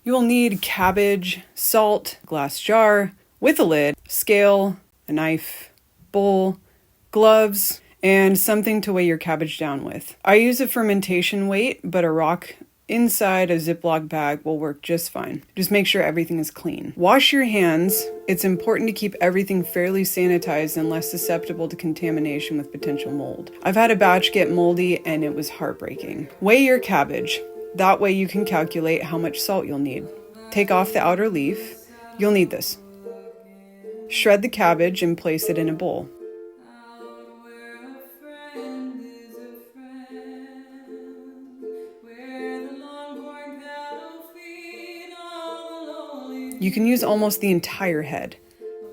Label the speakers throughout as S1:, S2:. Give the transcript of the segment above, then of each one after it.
S1: You will need cabbage, salt, glass jar with a lid, scale, a knife, bowl, gloves, and something to weigh your cabbage down with. I use a fermentation weight, but a rock inside a ziplock bag will work just fine. Just make sure everything is clean. Wash your hands. It's important to keep everything fairly sanitized and less susceptible to contamination with potential mold. I've had a batch get moldy and it was heartbreaking. Weigh your cabbage. That way you can calculate how much salt you'll need. Take off the outer leaf. You'll need this. Shred the cabbage and place it in a bowl. You can use almost the entire head,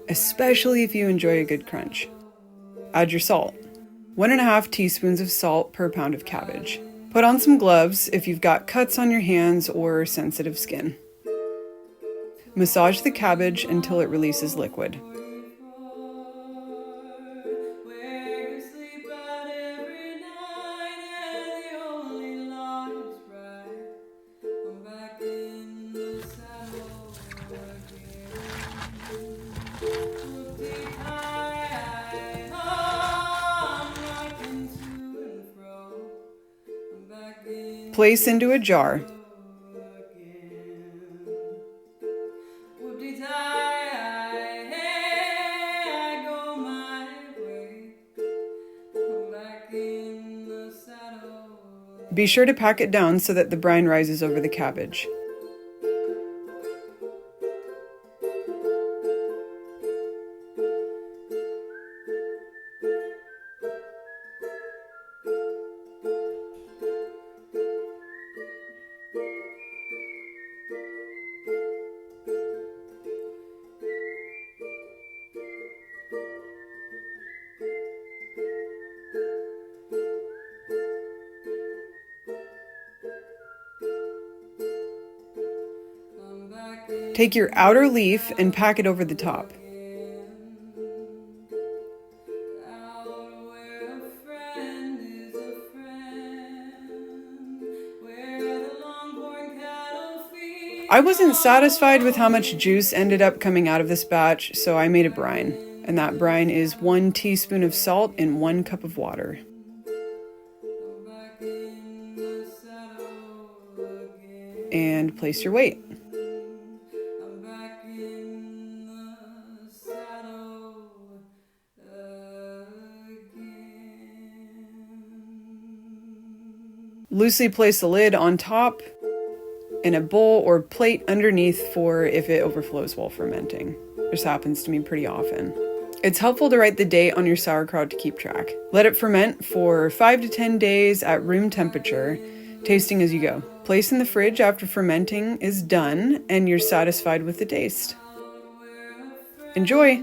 S1: especially if you enjoy a good crunch. Add your salt. 1.5 teaspoons of salt per pound of cabbage. Put on some gloves if you've got cuts on your hands or sensitive skin. Massage the cabbage until it releases liquid. Place into a jar. Be sure to pack it down so that the brine rises over the cabbage. Take your outer leaf and pack it over the top. I wasn't satisfied with how much juice ended up coming out of this batch, so I made a brine. And that brine is 1 teaspoon of salt in 1 cup of water. And place your weight. Loosely place the lid on top in a bowl or plate underneath for if it overflows while fermenting. This happens to me pretty often. It's helpful to write the date on your sauerkraut to keep track. Let it ferment for 5 to 10 days at room temperature, tasting as you go. Place in the fridge after fermenting is done and you're satisfied with the taste. Enjoy!